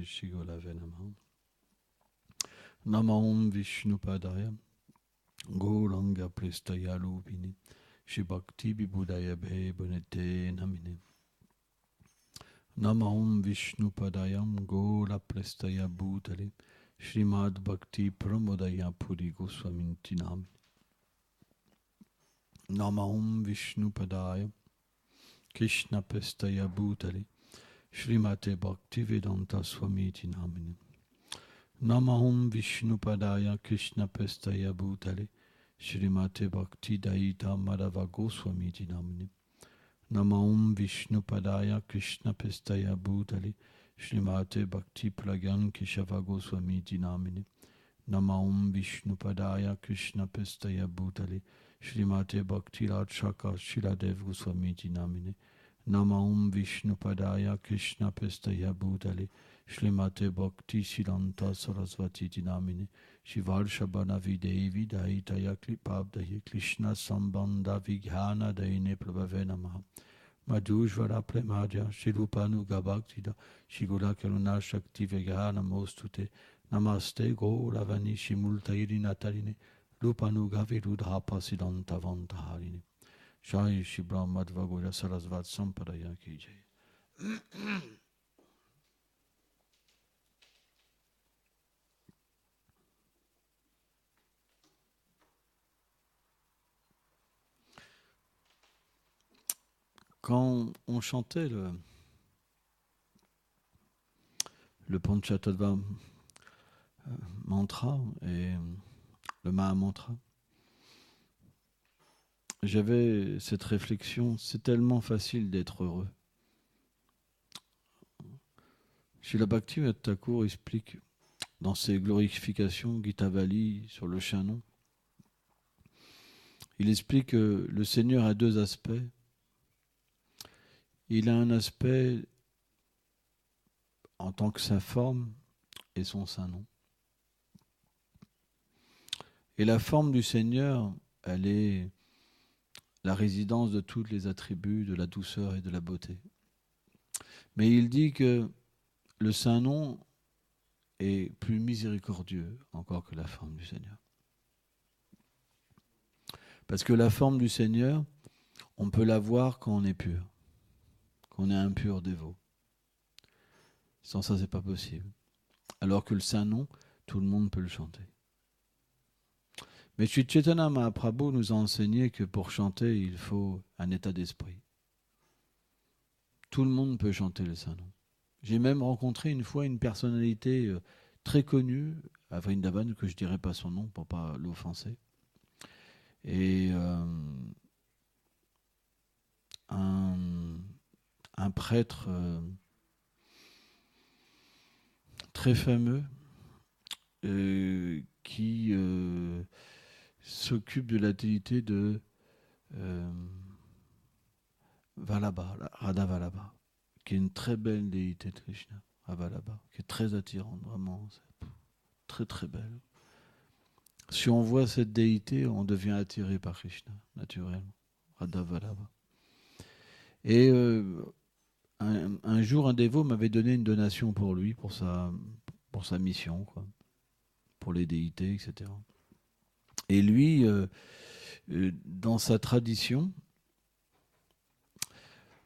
Shri Gurave Namaha. Namah Vishnupadaya Gauranga Prestaya Lupini Shri Bhakti Vibhudaya Bhebunete Namine. Namah Vishnupadaya Gaura Prestaya Bhutale Shrimad Bhakti Pramodaya Puri Goswaminti Namine. Namah Vishnupadaya Krishna Prestaya Bhutale Shrimate Bhakti Vedanta Swamiti Namine. Namahum Vishnupadaya Krishna Prestaya Bhutale Shrimate Bhakti Daita Madhava Goswamiti Namine. Namahum Vishnupadaya Krishna Prestaya Bhutale Shrimate Bhakti Plagan Keshava Goswamiti Namine. Namahum Vishnupadaya Krishna Prestaya Bhutale Shrimate Bhakti Rajshaka Shiladev Goswamiti Namine. Namahum Vishnupadaya Krishna Prestaya Bhutale Shrimate Bhakti Silanta Sarasvati Dinamine Shival Shabana Videvi Daitaya Klipabdaye Krishna Sambandha Vighana Daine Prabhave Namaha Madhujvara Premadya Shilupanu Gabaktida Shigula Karuna Shakti Veghana Mostute Namaste Go Ravani Shimultairi Nataline Lupanu Gavirudha Pasidanta Vantaharine Shai Shibram Madhvagoya Sarasvat Sampadaya Ki Jai. Quand on chantait le Panchatattva mantra et le Mahamantra, j'avais cette réflexion, c'est tellement facile d'être heureux. Srila Bhaktivinoda Thakur explique dans ses glorifications Gita-vali sur le Chanon, il explique que le Seigneur a deux aspects. Il a un aspect en tant que sa forme et son saint nom. Et la forme du Seigneur, elle est la résidence de tous les attributs de la douceur et de la beauté. Mais il dit que le saint nom est plus miséricordieux encore que la forme du Seigneur. Parce que la forme du Seigneur, on peut la voir quand on est pur, qu'on est un pur dévot. Sans ça, c'est pas possible. Alors que le saint nom, tout le monde peut le chanter. Mais Sri Chaitanya Mahaprabhu nous a enseigné que pour chanter, il faut un état d'esprit. Tout le monde peut chanter le saint nom. J'ai même rencontré une fois une personnalité très connue à Vrindavan, que je ne dirai pas son nom pour ne pas l'offenser. Et un prêtre très fameux qui s'occupe de la déité de Vallabha, Radha Vallabha, qui est une très belle déité de Krishna, Vallabha, qui est très attirante, vraiment, c'est très très belle. Si on voit cette déité, on devient attiré par Krishna, naturellement, Radha Vallabha. Et un jour, un dévot m'avait donné une donation pour lui, pour sa mission, quoi, pour les déités, etc. Et lui, dans sa tradition,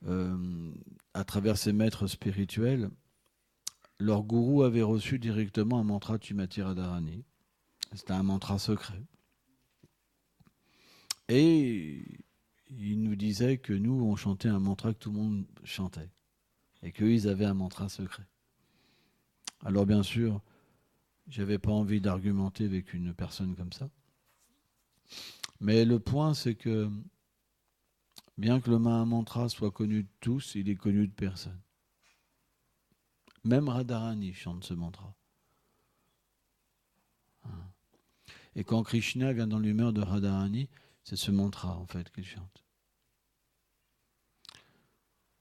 à travers ses maîtres spirituels, leur gourou avait reçu directement un mantra Srimati Radharani. C'était un mantra secret. Et il nous disait que nous, on chantait un mantra que tout le monde chantait. Et qu'eux, avaient un mantra secret. Alors bien sûr, j'avais pas envie d'argumenter avec une personne comme ça. Mais le point, c'est que bien que le Mahamantra soit connu de tous, il est connu de personne. Même Radharani chante ce mantra. Et quand Krishna vient dans l'humeur de Radharani, c'est ce mantra en fait qu'il chante.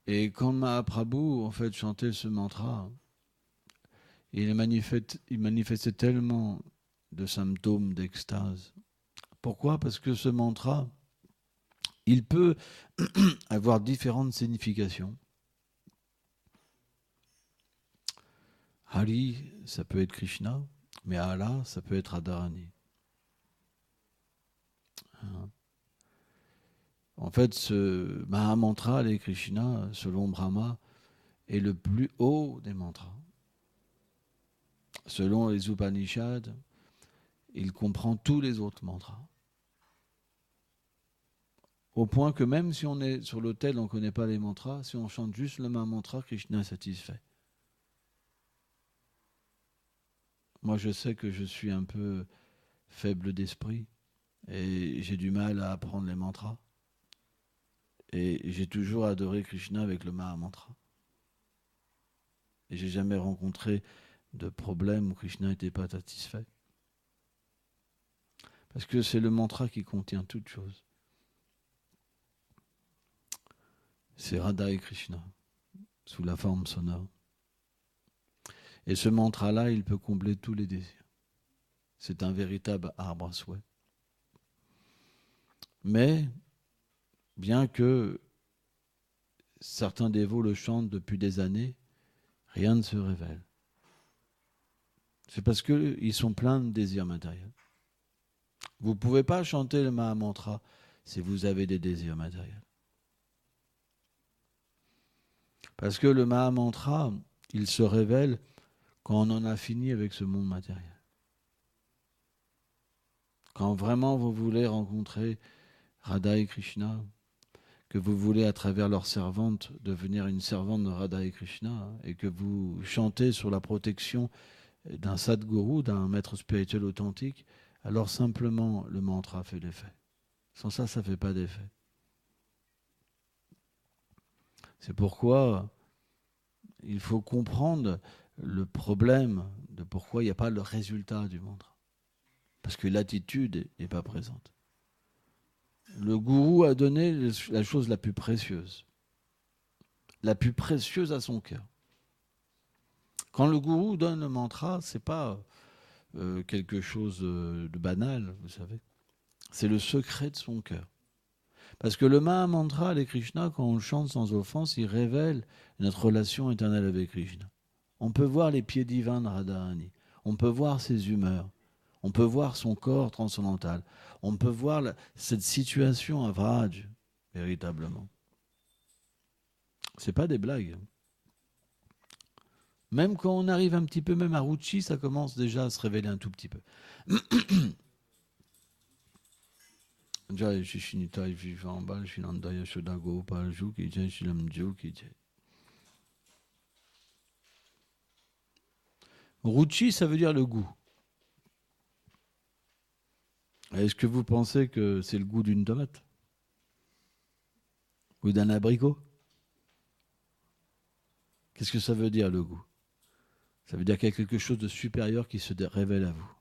Et quand Mahaprabhu en fait chantait ce mantra, il manifestait tellement de symptômes d'extase. Pourquoi ? Parce que ce mantra, il peut avoir différentes significations. Hari, ça peut être Krishna, mais Allah, ça peut être Radharani. Hein. En fait, ce Mahamantra, les Krishna, selon Brahma, est le plus haut des mantras. Selon les Upanishads, il comprend tous les autres mantras. Au point que même si on est sur l'autel, on ne connaît pas les mantras, si on chante juste le Mahamantra, Krishna est satisfait. Moi, je sais que je suis un peu faible d'esprit et j'ai du mal à apprendre les mantras. Et j'ai toujours adoré Krishna avec le Mahamantra. Et j'ai jamais rencontré de problème où Krishna n'était pas satisfait. Parce que c'est le mantra qui contient toute chose. C'est Radha et Krishna, sous la forme sonore. Et ce mantra-là, il peut combler tous les désirs. C'est un véritable arbre à souhait. Mais, bien que certains dévots le chantent depuis des années, rien ne se révèle. C'est parce qu'ils sont pleins de désirs matériels. Vous ne pouvez pas chanter le Mahamantra si vous avez des désirs matériels. Parce que le Mahamantra, il se révèle quand on en a fini avec ce monde matériel. Quand vraiment vous voulez rencontrer Radha et Krishna, que vous voulez à travers leur servante devenir une servante de Radha et Krishna, et que vous chantez sur la protection d'un sadguru, d'un maître spirituel authentique, alors simplement le mantra fait l'effet. Sans ça, ça ne fait pas d'effet. C'est pourquoi il faut comprendre le problème de pourquoi il n'y a pas le résultat du mantra. Parce que l'attitude n'est pas présente. Le gourou a donné la chose la plus précieuse à son cœur. Quand le gourou donne le mantra, ce n'est pas quelque chose de banal, vous savez. C'est le secret de son cœur. Parce que le Mahamantra, les Krishna, quand on le chante sans offense, il révèle notre relation éternelle avec Krishna. On peut voir les pieds divins de Radharani. On peut voir ses humeurs. On peut voir son corps transcendantal. On peut voir cette situation à Vraj, véritablement. C'est pas des blagues. Même quand on arrive un petit peu, même à Ruchi, ça commence déjà à se révéler un tout petit peu. Jai Shishinitai Vivambal Shinanda Yashoda Gopal Juki Jai Shilam Juki Jai. Ruchi, ça veut dire le goût. Est-ce que vous pensez que c'est le goût d'une tomate? Ou d'un abricot? Qu'est-ce que ça veut dire le goût? Ça veut dire qu'il y a quelque chose de supérieur qui se révèle à vous.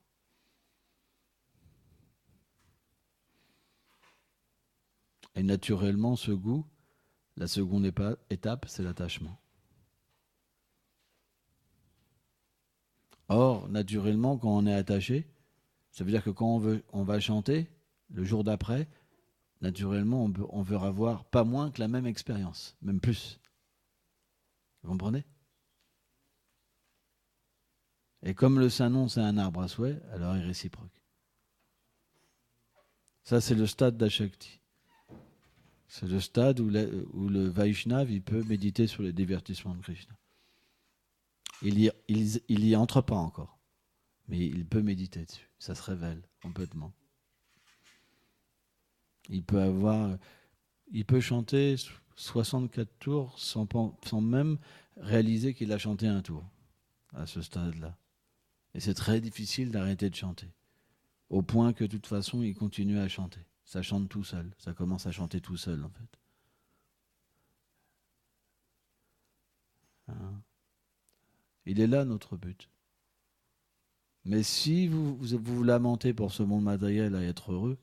Et naturellement, ce goût, la seconde étape, c'est l'attachement. Or, naturellement, quand on est attaché, ça veut dire que quand on va chanter, le jour d'après, naturellement, on veut avoir pas moins que la même expérience, même plus. Vous comprenez? Et comme le Saint-Nom, c'est un arbre à souhait, alors il est réciproque. Ça, c'est le stade d'Ashakti. C'est le stade où le Vaishnav, il peut méditer sur les divertissements de Krishna. Il y entre pas encore, mais il peut méditer dessus. Ça se révèle complètement. Il peut chanter 64 tours sans même réaliser qu'il a chanté un tour à ce stade-là. Et c'est très difficile d'arrêter de chanter. Au point que de toute façon, il continue à chanter. Ça chante tout seul. Ça commence à chanter tout seul, en fait. Hein? Il est là, notre but. Mais si vous lamentez pour ce monde matériel à être heureux,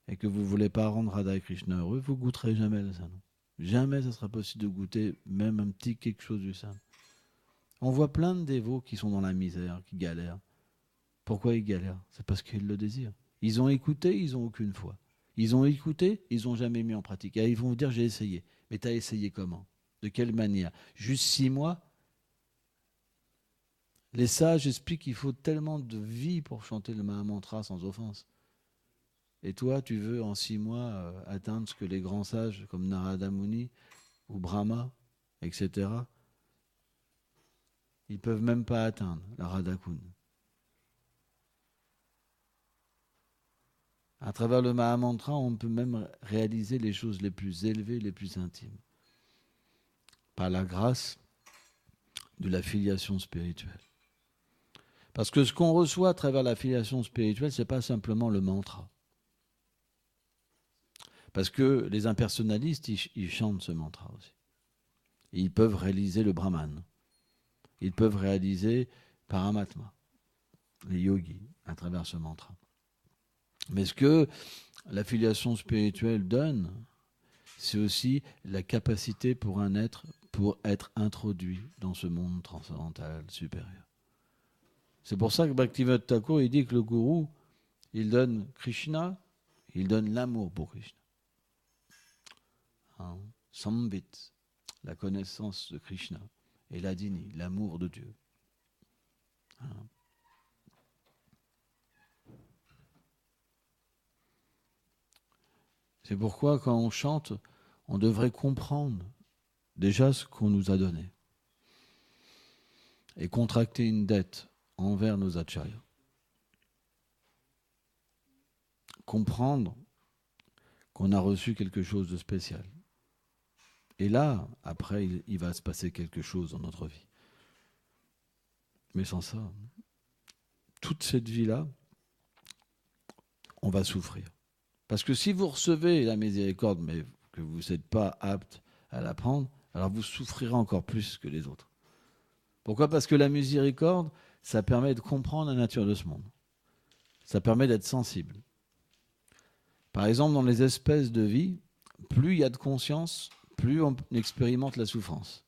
et que vous ne voulez pas rendre Radha et Krishna heureux, vous ne goûterez jamais le Saint-Nom. Jamais ça sera possible de goûter même un petit quelque chose du Saint. On voit plein de dévots qui sont dans la misère, qui galèrent. Pourquoi ils galèrent? C'est parce qu'ils le désirent. Ils ont écouté, ils n'ont aucune foi. Ils ont écouté, ils n'ont jamais mis en pratique. Et ils vont vous dire, j'ai essayé. Mais tu as essayé comment? De quelle manière? Juste 6 mois? Les sages expliquent qu'il faut tellement de vie pour chanter le Mahamantra sans offense. Et toi, tu veux en 6 mois atteindre ce que les grands sages comme Narada Muni ou Brahma, etc., ils ne peuvent même pas atteindre la Radha Kund. À travers le Mahamantra, on peut même réaliser les choses les plus élevées, les plus intimes, par la grâce de la filiation spirituelle. Parce que ce qu'on reçoit à travers la filiation spirituelle, ce n'est pas simplement le mantra. Parce que les impersonnalistes, ils chantent ce mantra aussi. Et ils peuvent réaliser le Brahman. Ils peuvent réaliser Paramatma, les yogis, à travers ce mantra. Mais ce que la filiation spirituelle donne, c'est aussi la capacité pour un être pour être introduit dans ce monde transcendantal supérieur. C'est pour ça que Bhaktivinoda Thakur, il dit que le gourou, il donne Krishna, il donne l'amour pour Krishna. Hein? Sambit, la connaissance de Krishna, et l'adini, l'amour de Dieu. Hein? C'est pourquoi quand on chante, on devrait comprendre déjà ce qu'on nous a donné et contracter une dette envers nos acharyas. Comprendre qu'on a reçu quelque chose de spécial. Et là, après, il va se passer quelque chose dans notre vie. Mais sans ça, toute cette vie-là, on va souffrir. Parce que si vous recevez la miséricorde, mais que vous n'êtes pas apte à la prendre, alors vous souffrirez encore plus que les autres. Pourquoi ? Parce que la miséricorde, ça permet de comprendre la nature de ce monde. Ça permet d'être sensible. Par exemple, dans les espèces de vie, plus il y a de conscience, plus on expérimente la souffrance.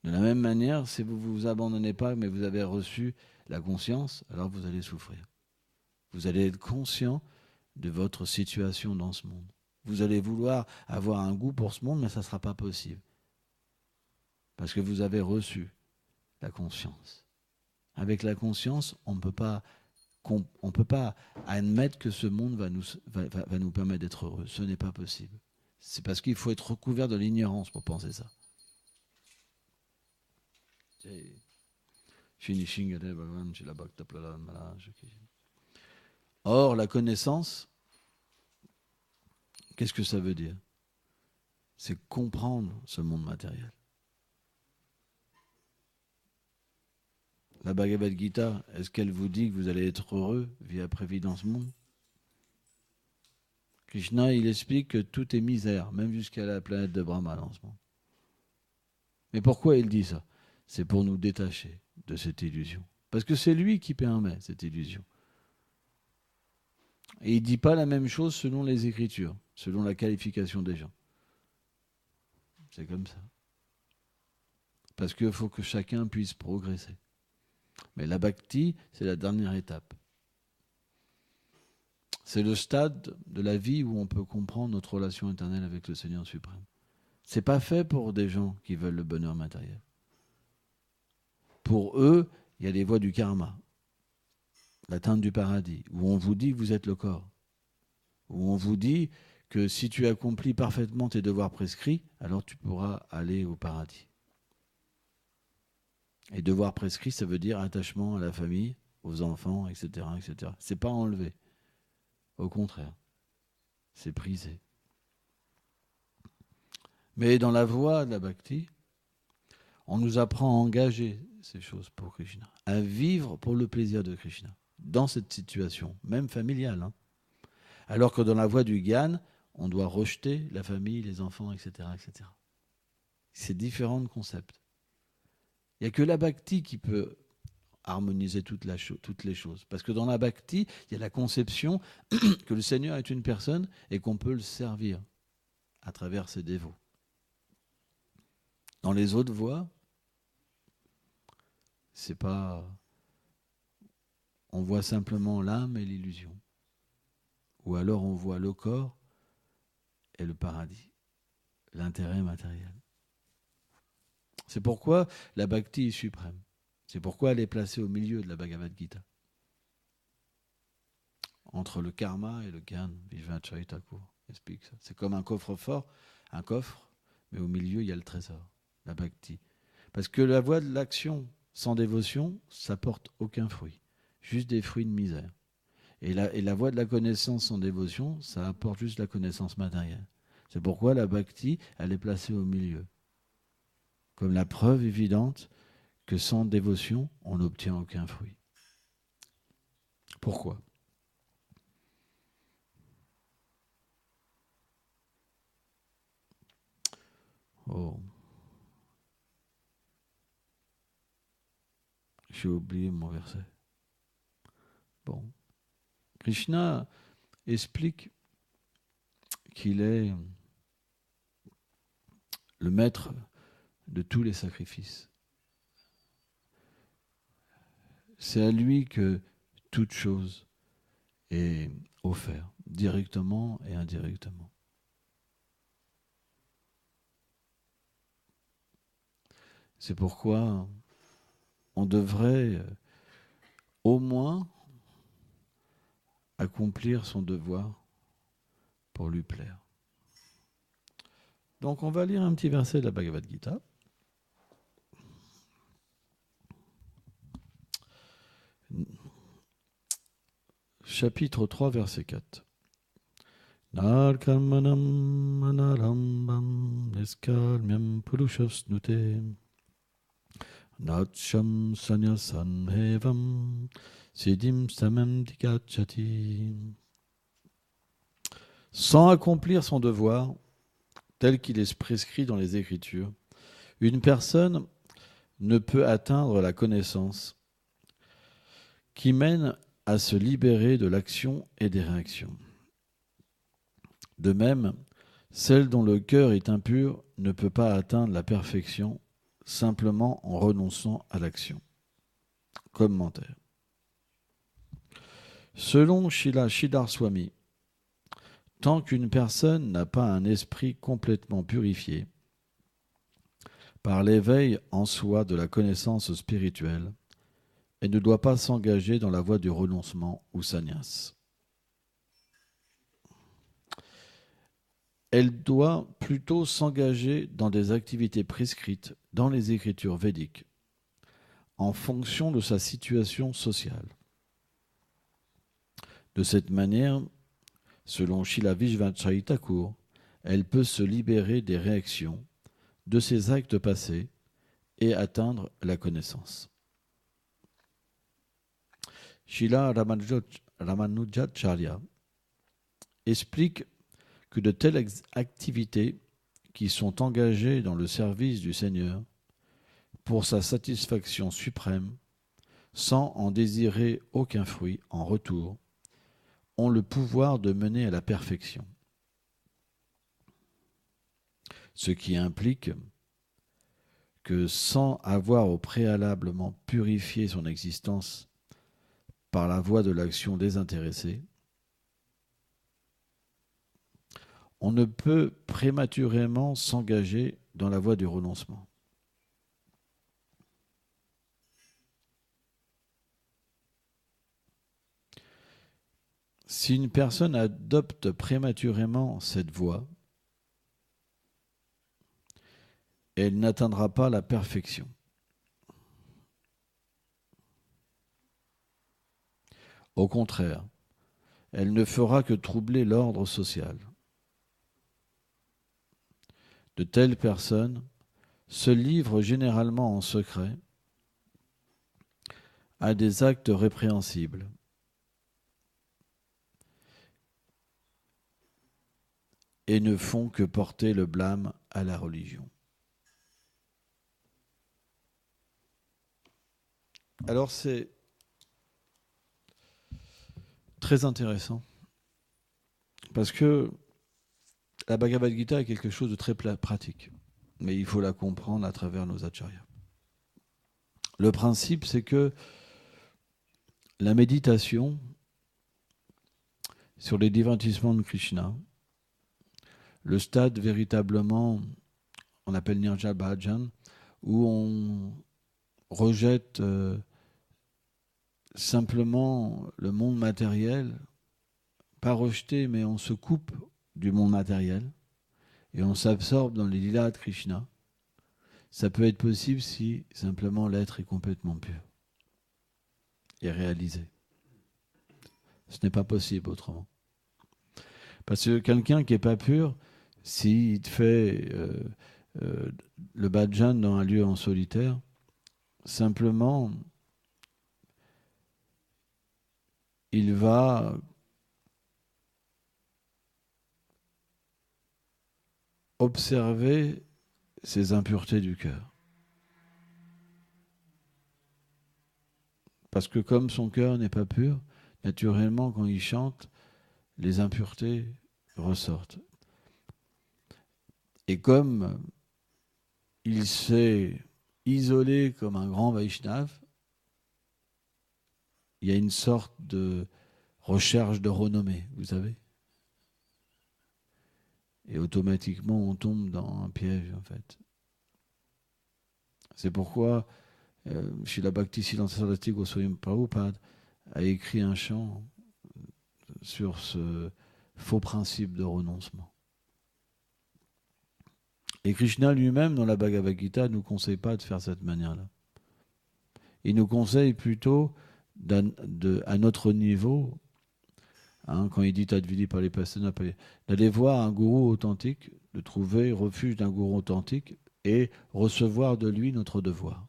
De la même manière, si vous ne vous abandonnez pas, mais vous avez reçu la conscience, alors vous allez souffrir. Vous allez être conscient de votre situation dans ce monde. Vous allez vouloir avoir un goût pour ce monde, mais ça ne sera pas possible. Parce que vous avez reçu la conscience. Avec la conscience, on ne peut pas admettre que ce monde va nous permettre d'être heureux. Ce n'est pas possible. C'est parce qu'il faut être recouvert de l'ignorance pour penser ça. Or, la connaissance, qu'est-ce que ça veut dire ? C'est comprendre ce monde matériel. La Bhagavad Gita, est-ce qu'elle vous dit que vous allez être heureux vie après vie dans ce monde ? Krishna, il explique que tout est misère, même jusqu'à la planète de Brahma en ce moment. Mais pourquoi il dit ça ? C'est pour nous détacher de cette illusion. Parce que c'est lui qui permet cette illusion. Et il ne dit pas la même chose selon les Écritures, selon la qualification des gens. C'est comme ça. Parce qu'il faut que chacun puisse progresser. Mais la bhakti, c'est la dernière étape. C'est le stade de la vie où on peut comprendre notre relation éternelle avec le Seigneur suprême. C'est pas fait pour des gens qui veulent le bonheur matériel. Pour eux, il y a les voies du karma, l'atteinte du paradis, où on vous dit que vous êtes le corps, où on vous dit que si tu accomplis parfaitement tes devoirs prescrits, alors tu pourras aller au paradis. Et devoirs prescrits, ça veut dire attachement à la famille, aux enfants, etc., etc. C'est pas enlevé. Au contraire, c'est prisé. Mais dans la voie de la bhakti, on nous apprend à engager ces choses pour Krishna, à vivre pour le plaisir de Krishna, dans cette situation, même familiale. Hein. Alors que dans la voie du Gyan, on doit rejeter la famille, les enfants, etc., etc. C'est différents concepts. Il n'y a que la bhakti qui peut harmoniser toutes les choses. Parce que dans la bhakti, il y a la conception que le Seigneur est une personne et qu'on peut le servir à travers ses dévots. Dans les autres voies, c'est pas... On voit simplement l'âme et l'illusion. Ou alors on voit le corps et le paradis, l'intérêt matériel. C'est pourquoi la bhakti est suprême. C'est pourquoi elle est placée au milieu de la Bhagavad Gita. Entre le karma et le gyan, Vishvacharya Thakur explique ça. C'est comme un coffre-fort, un coffre, mais au milieu, il y a le trésor, la bhakti. Parce que la voie de l'action sans dévotion, ça porte aucun fruit, juste des fruits de misère. Et la voie de la connaissance sans dévotion, ça apporte juste la connaissance matérielle. C'est pourquoi la bhakti, elle est placée au milieu. Comme la preuve évidente que sans dévotion, on n'obtient aucun fruit. Pourquoi ? Oh. J'ai oublié mon verset. Bon. Krishna explique qu'il est le maître de tous les sacrifices. C'est à lui que toute chose est offerte, directement et indirectement. C'est pourquoi on devrait au moins accomplir son devoir pour lui plaire. Donc on va lire un petit verset de la Bhagavad Gita. Chapitre 3, verset 4. Narkarmanam anarambam niskalmyam purushasnute natsham sanyasan hevam siddhim samam dikachati. Sans accomplir son devoir, tel qu'il est prescrit dans les Écritures, une personne ne peut atteindre la connaissance qui mène à se libérer de l'action et des réactions. De même, celle dont le cœur est impur ne peut pas atteindre la perfection simplement en renonçant à l'action. Commentaire. Selon Srila Sridhar Swami, tant qu'une personne n'a pas un esprit complètement purifié par l'éveil en soi de la connaissance spirituelle, elle ne doit pas s'engager dans la voie du renoncement ou sannyas. Elle doit plutôt s'engager dans des activités prescrites dans les écritures védiques, en fonction de sa situation sociale. De cette manière, selon Srila Vishvacharya Thakur, elle peut se libérer des réactions de ses actes passés et atteindre la connaissance. Srila Ramanujacharya explique que de telles activités qui sont engagées dans le service du Seigneur pour sa satisfaction suprême, sans en désirer aucun fruit en retour, ont le pouvoir de mener à la perfection. Ce qui implique que sans avoir au préalablement purifié son existence par la voie de l'action désintéressée, on ne peut prématurément s'engager dans la voie du renoncement. Si une personne adopte prématurément cette voie, elle n'atteindra pas la perfection. Au contraire, elle ne fera que troubler l'ordre social. De telles personnes se livrent généralement en secret à des actes répréhensibles et ne font que porter le blâme à la religion. Alors c'est très intéressant parce que la Bhagavad Gita est quelque chose de très pratique, mais il faut la comprendre à travers nos acharyas. Le principe, c'est que la méditation sur les divertissements de Krishna, le stade véritablement, on appelle Nirja Bhajan, où on rejette simplement le monde matériel, pas rejeté, mais on se coupe du monde matériel et on s'absorbe dans les lilas de Krishna. Ça peut être possible si simplement l'être est complètement pur et réalisé. Ce n'est pas possible autrement. Parce que quelqu'un qui n'est pas pur, s'il fait le bhajan dans un lieu en solitaire, simplement, il va observer ses impuretés du cœur. Parce que comme son cœur n'est pas pur, naturellement, quand il chante, les impuretés ressortent. Et comme il s'est isolé comme un grand Vaishnav, il y a une sorte de recherche de renommée, vous savez. Et automatiquement, on tombe dans un piège, en fait. C'est pourquoi Srila Bhaktisiddhanta Saraswati Goswami Prabhupada a écrit un chant sur ce faux principe de renoncement. Et Krishna lui-même, dans la Bhagavad Gita, ne nous conseille pas de faire cette manière-là. Il nous conseille plutôt, à notre niveau, quand il dit Tadvidi par les Pasana, d'aller voir un gourou authentique, de trouver refuge d'un gourou authentique et recevoir de lui notre devoir,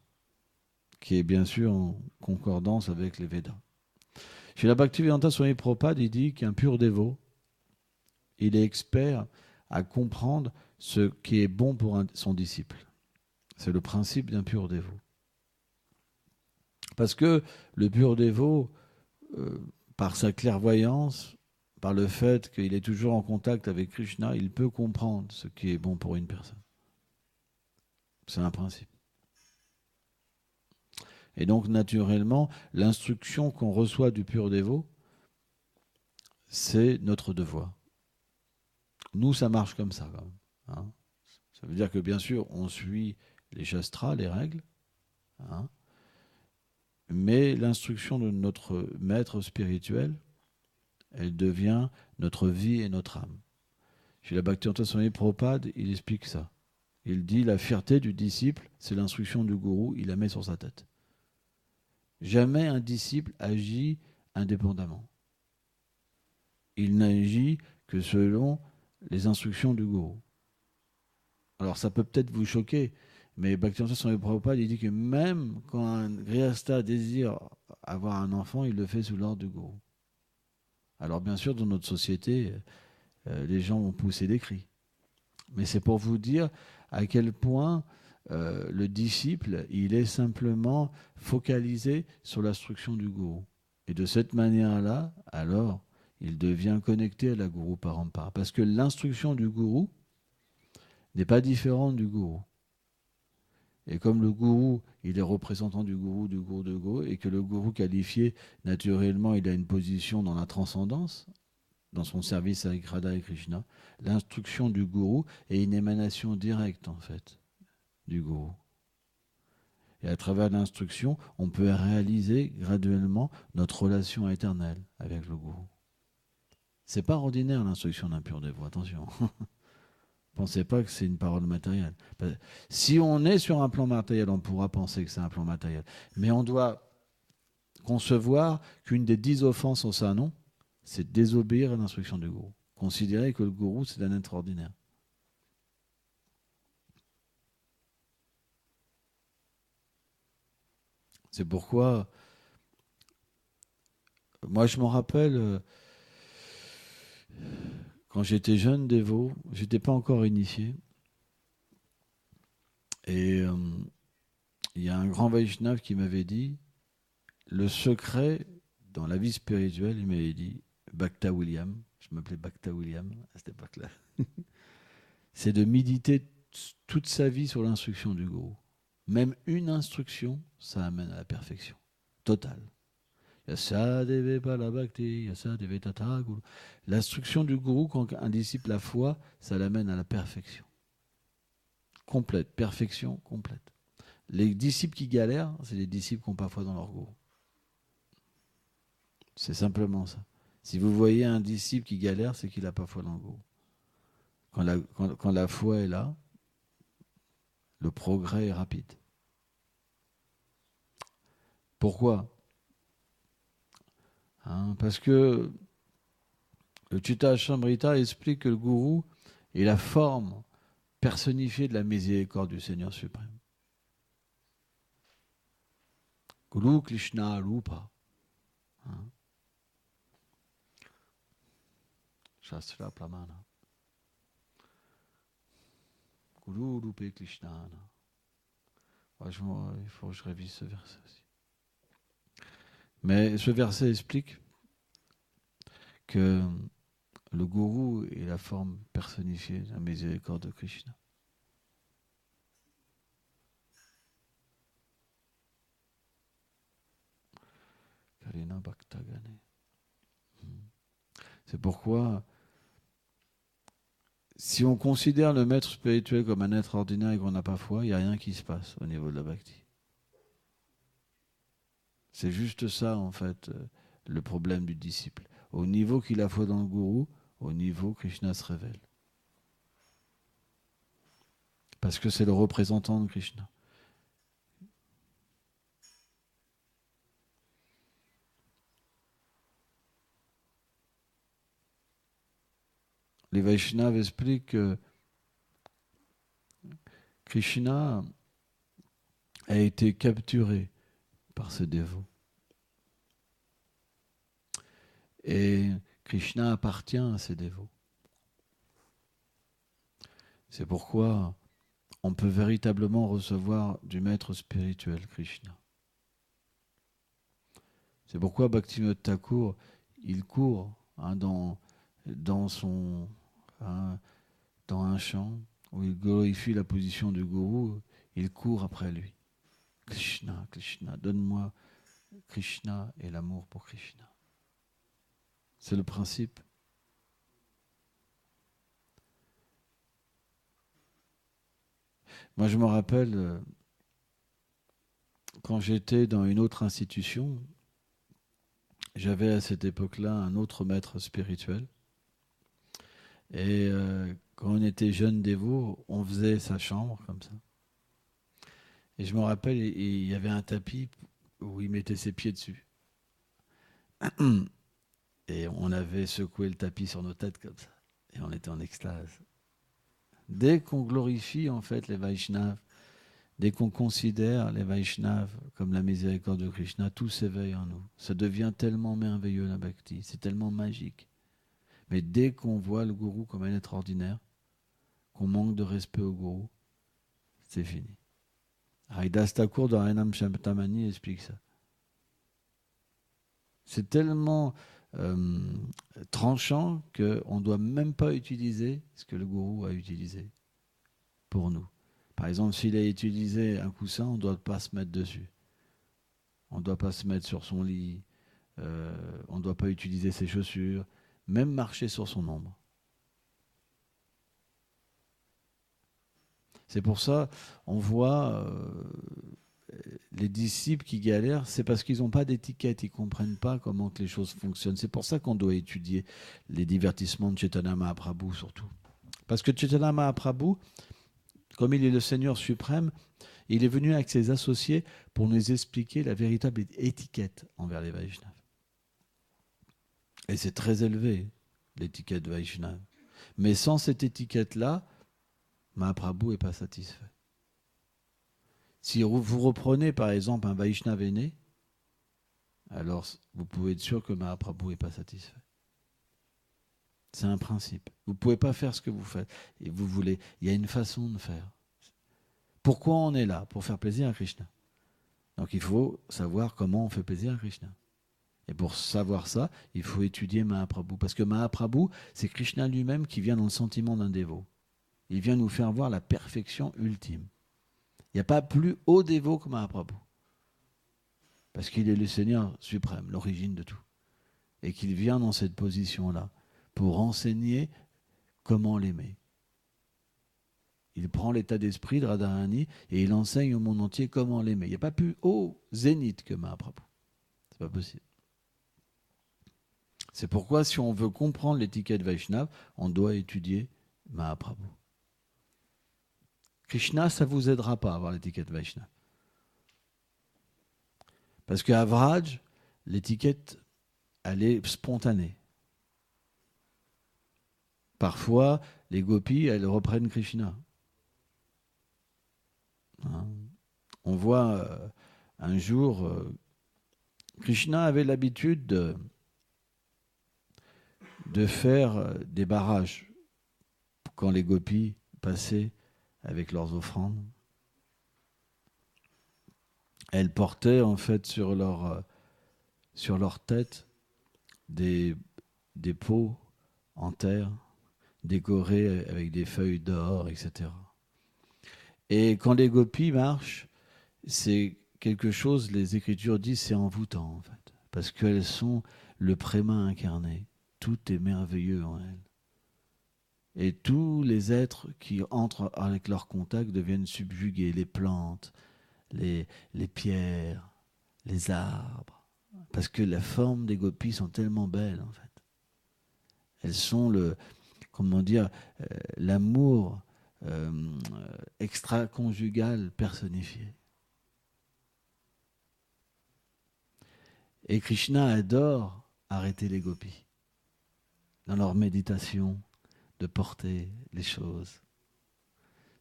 qui est bien sûr en concordance avec les Védas. Chez la Bhaktivedanta Swami Prabhupada, il dit qu'un pur dévot, il est expert à comprendre ce qui est bon pour son disciple. C'est le principe d'un pur dévot. Parce que le pur dévot, par sa clairvoyance, par le fait qu'il est toujours en contact avec Krishna, il peut comprendre ce qui est bon pour une personne. C'est un principe. Et donc, naturellement, l'instruction qu'on reçoit du pur dévot, c'est notre devoir. Nous, ça marche comme ça, quand même. Hein. Ça veut dire que, bien sûr, on suit les shastras, les règles, hein, mais l'instruction de notre maître spirituel, elle devient notre vie et notre âme. Chez la Bhaktivedanta Swami Prabhupada, il explique ça. Il dit la fierté du disciple, c'est l'instruction du gourou, il la met sur sa tête. Jamais un disciple agit indépendamment. Il n'agit que selon les instructions du gourou. Alors ça peut peut-être vous choquer, mais Bhaktivedanta Swami Prabhupada, il dit que même quand un grihastha désire avoir un enfant, il le fait sous l'ordre du gourou. Alors bien sûr, dans notre société, les gens vont pousser des cris. Mais c'est pour vous dire à quel point le disciple, il est simplement focalisé sur l'instruction du gourou. Et de cette manière-là, alors, il devient connecté à la Guru Parampara. Parce que l'instruction du gourou n'est pas différente du gourou. Et comme le gourou, il est représentant du gourou, et que le gourou qualifié, naturellement, il a une position dans la transcendance, dans son service avec Radha et Krishna, l'instruction du gourou est une émanation directe, en fait, du gourou. Et à travers l'instruction, on peut réaliser graduellement notre relation éternelle avec le gourou. C'est pas ordinaire l'instruction d'un pur dévot, attention. Pensez pas que c'est une parole matérielle. Si on est sur un plan matériel, on pourra penser que c'est un plan matériel. Mais on doit concevoir qu'une des 10 offenses au Sanon, c'est désobéir à l'instruction du gourou. Considérer que le gourou, c'est un être ordinaire. C'est pourquoi, moi je m'en rappelle, quand j'étais jeune dévot, j'étais pas encore initié. Et il y a un grand Vaishnav qui m'avait dit, le secret dans la vie spirituelle, il m'avait dit, Bhakta William, je m'appelais Bhakta William à cette époque-là, c'est de méditer toute sa vie sur l'instruction du gourou. Même une instruction, ça amène à la perfection totale. L'instruction du gourou, quand un disciple a foi, ça l'amène à la perfection. Complète, perfection complète. Les disciples qui galèrent, c'est les disciples qui n'ont pas foi dans leur gourou. C'est simplement ça. Si vous voyez un disciple qui galère, c'est qu'il n'a pas foi dans le gourou. Quand la foi est là, le progrès est rapide. Pourquoi ? Parce que le Chitta-Ashamrita explique que le gourou est la forme personnifiée de la miséricorde du Seigneur suprême. Guru Krishna Rupa. Shastra Pramana. Guru Rupe Krishna. Franchement, il faut que je révise ce verset aussi. Mais ce verset explique que le gourou est la forme personnifiée de la miséricorde de Krishna. Kalina Bhaktagane. C'est pourquoi, si on considère le maître spirituel comme un être ordinaire et qu'on n'a pas foi, il n'y a rien qui se passe au niveau de la bhakti. C'est juste ça, en fait, le problème du disciple. Au niveau qu'il a foi dans le gourou, au niveau Krishna se révèle. Parce que c'est le représentant de Krishna. Les Vaishnavas expliquent que Krishna a été capturé par ce dévot. Et Krishna appartient à ces dévots. C'est pourquoi on peut véritablement recevoir du maître spirituel Krishna. C'est pourquoi Bhaktivinoda Thakur, il court dans un chant où il glorifie la position du gourou, il court après lui. Krishna, Krishna, donne-moi Krishna et l'amour pour Krishna. C'est le principe. Moi, je me rappelle, quand j'étais dans une autre institution, j'avais à cette époque-là un autre maître spirituel. Et quand on était jeune dévot, on faisait sa chambre comme ça. Et je me rappelle, il y avait un tapis où il mettait ses pieds dessus. Et on avait secoué le tapis sur nos têtes comme ça. Et on était en extase. Dès qu'on glorifie en fait les Vaishnavas, dès qu'on considère les Vaishnavas comme la miséricorde de Krishna, tout s'éveille en nous. Ça devient tellement merveilleux la bhakti, c'est tellement magique. Mais dès qu'on voit le gourou comme un être ordinaire, qu'on manque de respect au gourou, c'est fini. Haridas Thakur dans Harinam Chintamani explique ça. C'est tellement tranchant qu'on ne doit même pas utiliser ce que le gourou a utilisé pour nous. Par exemple, s'il a utilisé un coussin, on ne doit pas se mettre dessus. On ne doit pas se mettre sur son lit. On ne doit pas utiliser ses chaussures. Même marcher sur son ombre. C'est pour ça, on voit les disciples qui galèrent, c'est parce qu'ils n'ont pas d'étiquette, ils ne comprennent pas comment que les choses fonctionnent. C'est pour ça qu'on doit étudier les divertissements de Chaitanya Mahaprabhu surtout. Parce que Chaitanya Mahaprabhu, comme il est le Seigneur suprême, il est venu avec ses associés pour nous expliquer la véritable étiquette envers les Vaishnavas. Et c'est très élevé, l'étiquette Vaishnava. Mais sans cette étiquette-là, Mahaprabhu n'est pas satisfait. Si vous reprenez par exemple un Vaishnava aîné, alors vous pouvez être sûr que Mahaprabhu n'est pas satisfait. C'est un principe. Vous ne pouvez pas faire ce que vous faites. Et vous voulez. Il y a une façon de faire. Pourquoi on est là ? Pour faire plaisir à Krishna. Donc il faut savoir comment on fait plaisir à Krishna. Et pour savoir ça, il faut étudier Mahaprabhu. Parce que Mahaprabhu, c'est Krishna lui-même qui vient dans le sentiment d'un dévot. Il vient nous faire voir la perfection ultime. Il n'y a pas plus haut dévot que Mahaprabhu. Parce qu'il est le Seigneur suprême, l'origine de tout. Et qu'il vient dans cette position-là pour enseigner comment l'aimer. Il prend l'état d'esprit de Radharani et il enseigne au monde entier comment l'aimer. Il n'y a pas plus haut zénith que Mahaprabhu. C'est pas possible. C'est pourquoi, si on veut comprendre l'étiquette Vaishnava, on doit étudier Mahaprabhu. Krishna, ça ne vous aidera pas à avoir l'étiquette Vaishnava. Parce qu'à Vraj, l'étiquette, elle est spontanée. Parfois, les gopis, elles reprennent Krishna. Hein? On voit un jour, Krishna avait l'habitude de faire des barrages quand les gopis passaient avec leurs offrandes. Elles portaient en fait sur leur tête des pots en terre décorés avec des feuilles d'or, etc. Et quand les gopis marchent, c'est quelque chose, les Écritures disent, c'est envoûtant en fait, parce qu'elles sont le préma incarné. Tout est merveilleux en elles. Et tous les êtres qui entrent avec leur contact deviennent subjugués, les plantes, les pierres, les arbres, parce que la forme des gopis sont tellement belles en fait. Elles sont l'amour extra-conjugal personnifié. Et Krishna adore arrêter les gopis dans leur méditation, de porter les choses,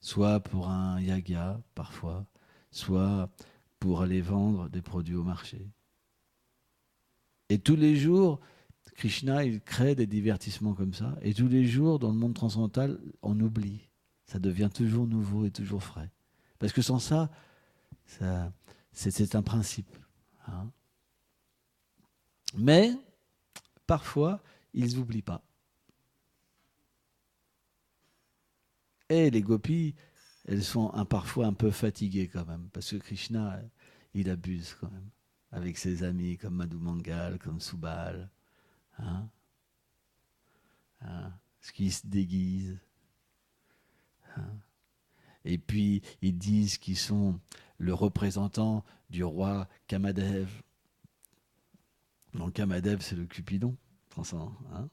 soit pour un yaga parfois, soit pour aller vendre des produits au marché. Et tous les jours, Krishna, il crée des divertissements comme ça, et tous les jours, dans le monde transcendantal, on oublie. Ça devient toujours nouveau et toujours frais. Parce que sans ça, c'est un principe. Hein. Mais, parfois, ils n'oublient pas. Et les gopis, elles sont parfois un peu fatiguées quand même, parce que Krishna, il abuse quand même, avec ses amis comme Madhu Mangal, comme Subal, hein, ce qui se déguise. Hein. Et puis, ils disent qu'ils sont le représentant du roi Kamadev. Donc Kamadev, c'est le Cupidon, hein.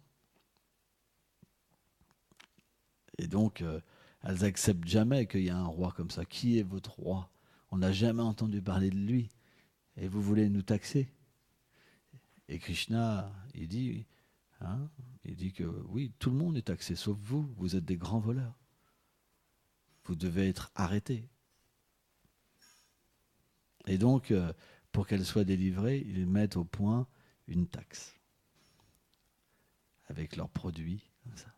Et donc, elles n'acceptent jamais qu'il y ait un roi comme ça. Qui est votre roi? On n'a jamais entendu parler de lui. Et vous voulez nous taxer? Et Krishna, il dit que oui, tout le monde est taxé, sauf vous. Vous êtes des grands voleurs. Vous devez être arrêtés. Et donc, pour qu'elles soient délivrées, ils mettent au point une taxe avec leurs produits, comme ça.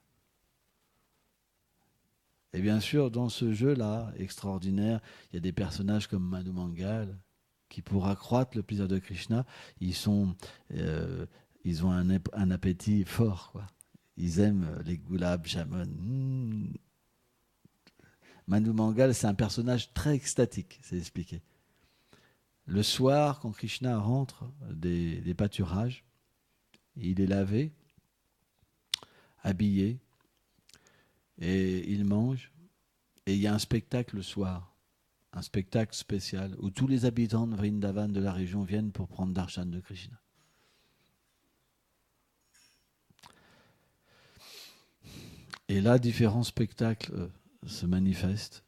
Et bien sûr, dans ce jeu-là, extraordinaire, il y a des personnages comme Madhu Mangal qui, pour accroître le plaisir de Krishna, ils ont un appétit fort, quoi. Ils aiment les gulab jamun. Madhu Mangal, c'est un personnage très extatique, c'est expliqué. Le soir, quand Krishna rentre des pâturages, il est lavé, habillé, et il mange. Et il y a un spectacle le soir, un spectacle spécial, où tous les habitants de Vrindavan de la région viennent pour prendre darshan de Krishna. Et là, différents spectacles se manifestent.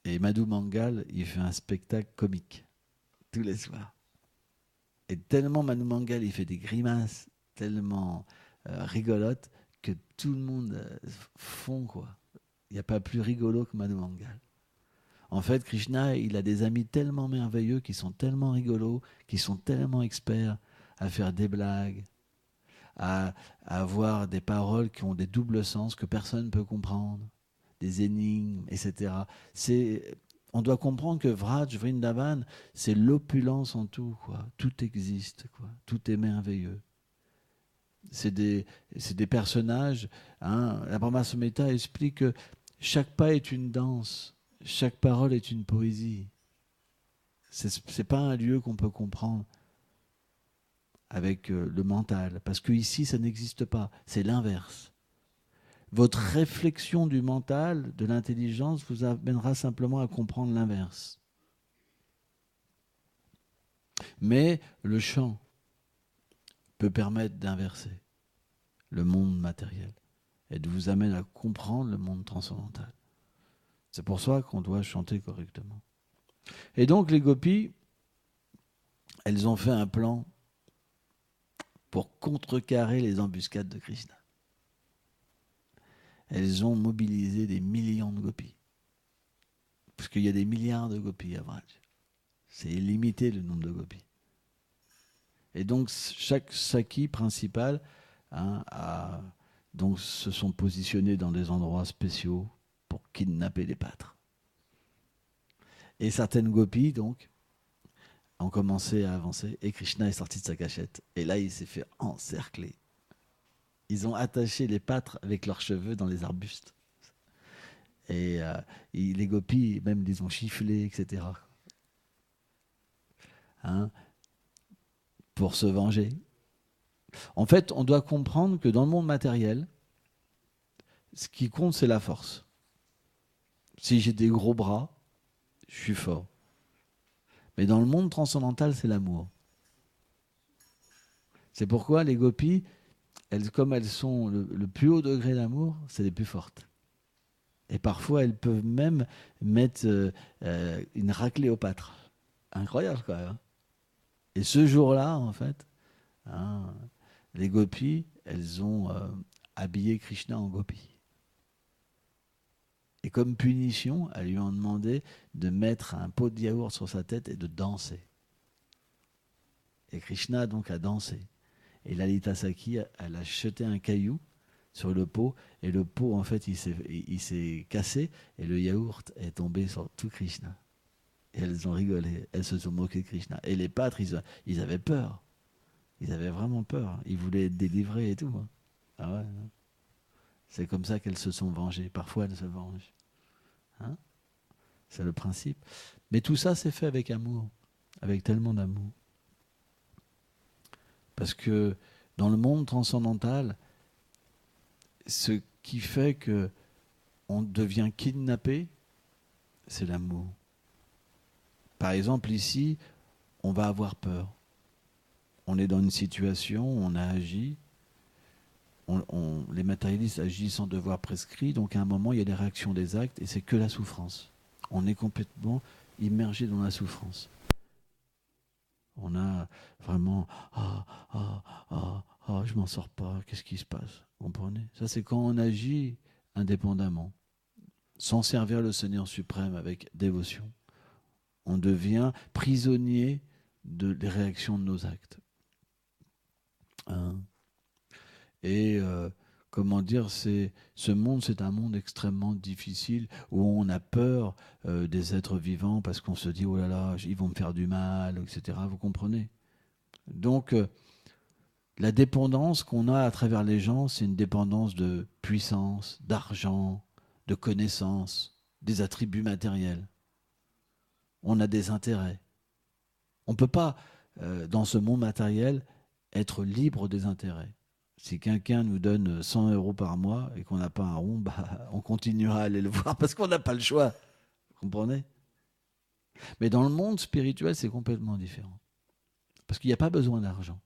Et Madhu Mangal, il fait un spectacle comique, tous les soirs. Et tellement Madhu Mangal, il fait des grimaces tellement rigolotes que tout le monde fond, quoi. Il n'y a pas plus rigolo que Madhu Mangal. En fait, Krishna, il a des amis tellement merveilleux, qui sont tellement rigolos, qui sont tellement experts à faire des blagues, à avoir des paroles qui ont des doubles sens que personne ne peut comprendre, des énigmes, etc. On doit comprendre que Vraj, Vrindavan, c'est l'opulence en tout, quoi. Tout existe, quoi. Tout est merveilleux. C'est des personnages. Hein. La Brahma Samhita explique que chaque pas est une danse, chaque parole est une poésie. C'est pas un lieu qu'on peut comprendre avec le mental, parce que ici ça n'existe pas, c'est l'inverse. Votre réflexion du mental, de l'intelligence, vous amènera simplement à comprendre l'inverse. Mais le chant peut permettre d'inverser le monde matériel et de vous amener à comprendre le monde transcendantal. C'est pour ça qu'on doit chanter correctement. Et donc les gopis, elles ont fait un plan pour contrecarrer les embuscades de Krishna. Elles ont mobilisé des millions de gopis. Parce qu'il y a des milliards de gopis à Vraj. C'est illimité le nombre de gopis. Et donc chaque saki principal donc, se sont positionnés dans des endroits spéciaux pour kidnapper les pâtres. Et certaines gopis, donc, ont commencé à avancer et Krishna est sorti de sa cachette. Et là, il s'est fait encercler. Ils ont attaché les pâtres avec leurs cheveux dans les arbustes. Et les gopis, même, les ont chifflés, etc. Pour se venger. En fait, on doit comprendre que dans le monde matériel, ce qui compte, c'est la force. Si j'ai des gros bras, je suis fort. Mais dans le monde transcendantal, c'est l'amour. C'est pourquoi les gopis, comme elles sont le plus haut degré d'amour, c'est les plus fortes. Et parfois, elles peuvent même mettre une raclée au pâtre. Incroyable, quand même. Et ce jour-là, en fait, les gopis, elles ont habillé Krishna en gopi. Et comme punition, elles lui ont demandé de mettre un pot de yaourt sur sa tête et de danser. Et Krishna donc a dansé. Et Lalita Saki, elle a jeté un caillou sur le pot, et le pot, en fait, il s'est cassé, et le yaourt est tombé sur tout Krishna. Et elles ont rigolé, elles se sont moquées de Krishna. Et les pâtres, ils avaient peur. Ils avaient vraiment peur. Ils voulaient être délivrés et tout. Ah ouais. C'est comme ça qu'elles se sont vengées. Parfois, elles se vengent. C'est le principe. Mais tout ça, c'est fait avec amour. Avec tellement d'amour. Parce que dans le monde transcendantal, ce qui fait qu'on devient kidnappé, c'est l'amour. Par exemple, ici, on va avoir peur. On est dans une situation où on a agi, les matérialistes agissent sans devoir prescrit, donc à un moment, il y a des réactions des actes, et c'est que la souffrance. On est complètement immergé dans la souffrance. On a vraiment je m'en sors pas, qu'est-ce qui se passe? Vous comprenez? Ça, c'est quand on agit indépendamment, sans servir le Seigneur suprême avec dévotion. On devient prisonnier des réactions de nos actes. Et comment dire, ce monde, c'est un monde extrêmement difficile où on a peur des êtres vivants parce qu'on se dit oh là là, ils vont me faire du mal, etc. Vous comprenez? Donc la dépendance qu'on a à travers les gens, c'est une dépendance de puissance, d'argent, de connaissances, des attributs matériels. On a des intérêts. On ne peut pas, dans ce monde matériel, être libre des intérêts. Si quelqu'un nous donne 100 € par mois et qu'on n'a pas un rond, on continuera à aller le voir parce qu'on n'a pas le choix. Vous comprenez? Mais dans le monde spirituel, c'est complètement différent. Parce qu'il n'y a pas besoin d'argent.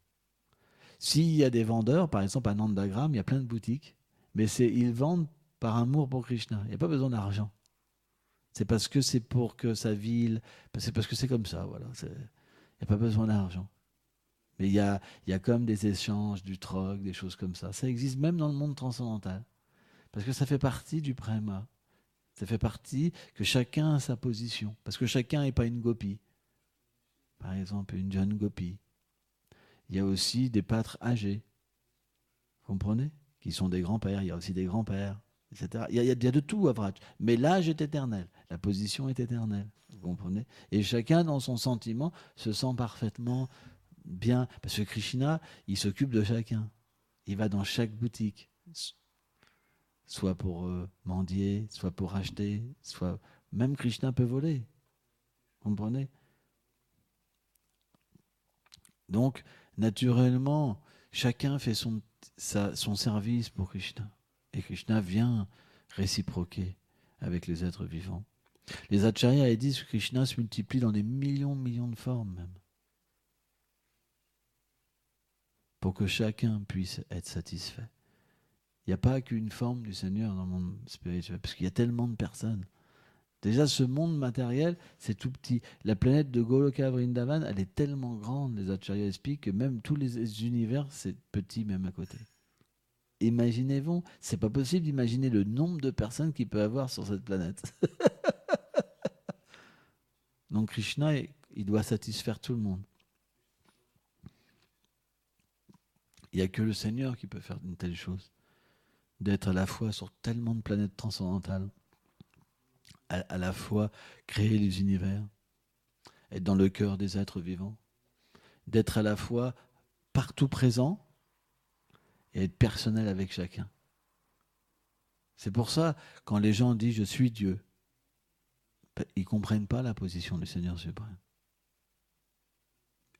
S'il y a des vendeurs, par exemple à Nandagram, il y a plein de boutiques, mais ils vendent par amour pour Krishna. Il n'y a pas besoin d'argent. C'est parce que c'est pour que sa ville, c'est parce que c'est comme ça, voilà. Il n'y a pas besoin d'argent. Mais il y a comme des échanges, du troc, des choses comme ça. Ça existe même dans le monde transcendantal. Parce que ça fait partie du prema. Ça fait partie que chacun a sa position. Parce que chacun n'est pas une gopi. Par exemple, une jeune gopi. Il y a aussi des pâtres âgés. Vous comprenez? Qui sont des grands-pères. Il y a aussi des grands-pères, etc. Il y a de tout à Vraj. Mais l'âge est éternel. La position est éternelle. Vous comprenez? Et chacun, dans son sentiment, se sent parfaitement bien, parce que Krishna, il s'occupe de chacun. Il va dans chaque boutique, soit pour mendier, soit pour acheter, soit même Krishna peut voler. Vous comprenez? Donc, naturellement, chacun fait son service pour Krishna. Et Krishna vient réciproquer avec les êtres vivants. Les acharyas disent que Krishna se multiplie dans des millions de formes même. Pour que chacun puisse être satisfait. Il n'y a pas qu'une forme du Seigneur dans le monde spirituel, parce qu'il y a tellement de personnes. Déjà, ce monde matériel, c'est tout petit. La planète de Goloka Vrindavan, elle est tellement grande, les acharyas expliquent, que même tous les univers, c'est petit même à côté. Imaginez-vous, c'est pas possible d'imaginer le nombre de personnes qu'il peut y avoir sur cette planète. Donc Krishna, il doit satisfaire tout le monde. Il n'y a que le Seigneur qui peut faire une telle chose. D'être à la fois sur tellement de planètes transcendantales, à la fois créer les univers, être dans le cœur des êtres vivants, d'être à la fois partout présent et être personnel avec chacun. C'est pour ça, quand les gens disent « je suis Dieu », ils ne comprennent pas la position du Seigneur suprême.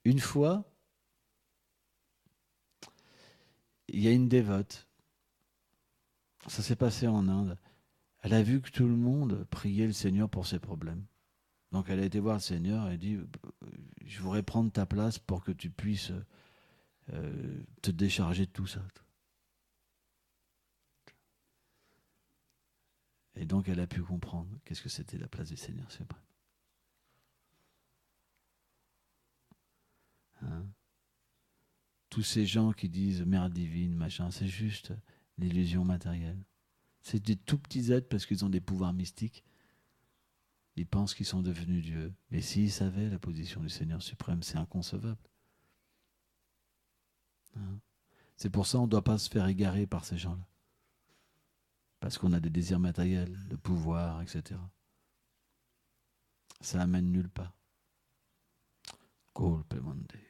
Une fois, il y a une dévote, ça s'est passé en Inde, elle a vu que tout le monde priait le Seigneur pour ses problèmes. Donc elle a été voir le Seigneur et dit « je voudrais prendre ta place pour que tu puisses te décharger de tout ça ». Et donc elle a pu comprendre qu'est-ce que c'était la place du Seigneur suprême. Hein? Tous ces gens qui disent mère divine, machin, c'est juste l'illusion matérielle. C'est des tout petits êtres parce qu'ils ont des pouvoirs mystiques. Ils pensent qu'ils sont devenus Dieu. Mais s'ils savaient la position du Seigneur suprême, c'est inconcevable. Hein? C'est pour ça qu'on ne doit pas se faire égarer par ces gens-là. Parce qu'on a des désirs matériels, de pouvoir, etc. Ça amène nulle part. Golpe Monday.